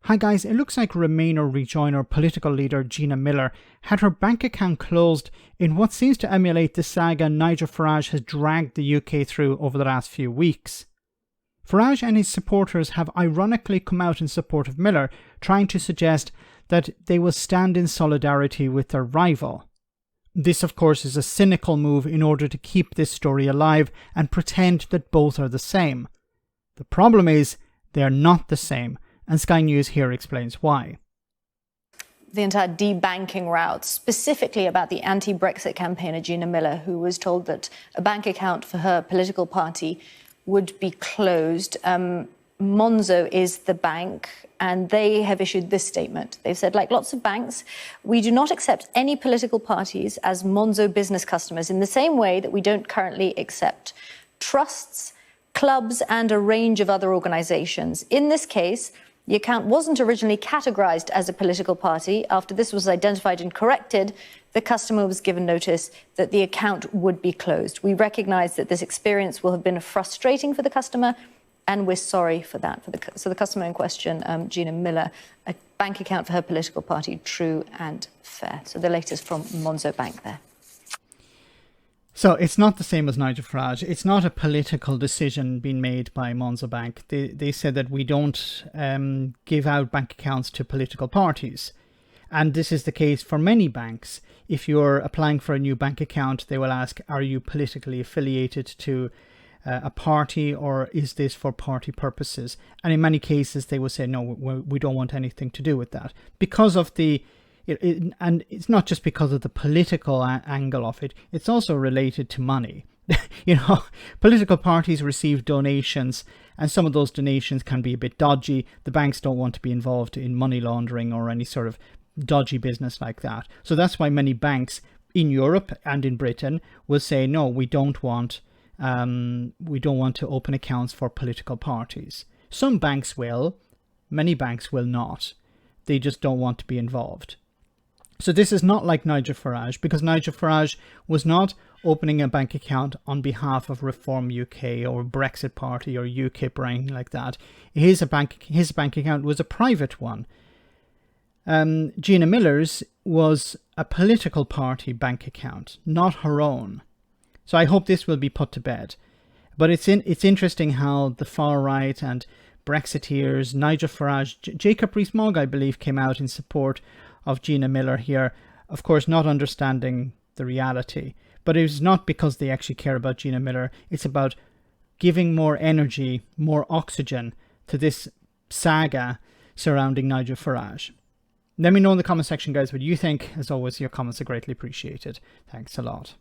Hi guys, it looks like Remainer rejoiner political leader Gina Miller had her bank account closed in what seems to emulate the saga Nigel Farage has dragged the UK through over the last few weeks. Farage and his supporters have ironically come out in support of Miller, trying to suggest that they will stand in solidarity with their rival. This of course is a cynical move in order to keep this story alive and pretend that both are the same. The problem is they are not the same. And Sky News here explains why. The entire debanking route, specifically about the anti-Brexit campaigner Gina Miller, who was told that a bank account for her political party would be closed. Monzo is the bank, and they have issued this statement. They've said, like lots of banks, we do not accept any political parties as Monzo business customers in the same way that we don't currently accept trusts, clubs, and a range of other organizations. In this case, the account wasn't originally categorized as a political party. After this was identified and corrected, the customer was given notice that the account would be closed. We recognize that this experience will have been frustrating for the customer, and we're sorry for that. So the customer in question, Gina Miller, a bank account for her political party, True and Fair. So the latest from Monzo Bank there. So it's not the same as Nigel Farage. It's not a political decision being made by Monzo Bank. They said that we don't give out bank accounts to political parties. And this is the case for many banks. If you're applying for a new bank account, they will ask, are you politically affiliated to a party, or is this for party purposes? And in many cases, they will say, no, we don't want anything to do with that. Because of the and it's not just because of the political angle of it, it's also related to money. Political parties receive donations, and some of those donations can be a bit dodgy. The banks don't want to be involved in money laundering or any sort of dodgy business like that. So that's why many banks in Europe and in Britain will say, no, we don't want to open accounts for political parties. Some banks will, many banks will not. They just don't want to be involved. So this is not like Nigel Farage, because Nigel Farage was not opening a bank account on behalf of Reform UK or Brexit Party or UK Brain like that. His bank account was a private one. Gina Miller's was a political party bank account, not her own. So I hope this will be put to bed. But it's interesting how the far right and Brexiteers, Nigel Farage, Jacob Rees-Mogg, I believe, came out in support of Gina Miller here, of course not understanding the reality. But it is not because they actually care about Gina Miller. It's about giving more energy, more oxygen to this saga surrounding Nigel Farage. Let me know in the comment section, guys, what you think. As always, your comments are greatly appreciated. Thanks a lot.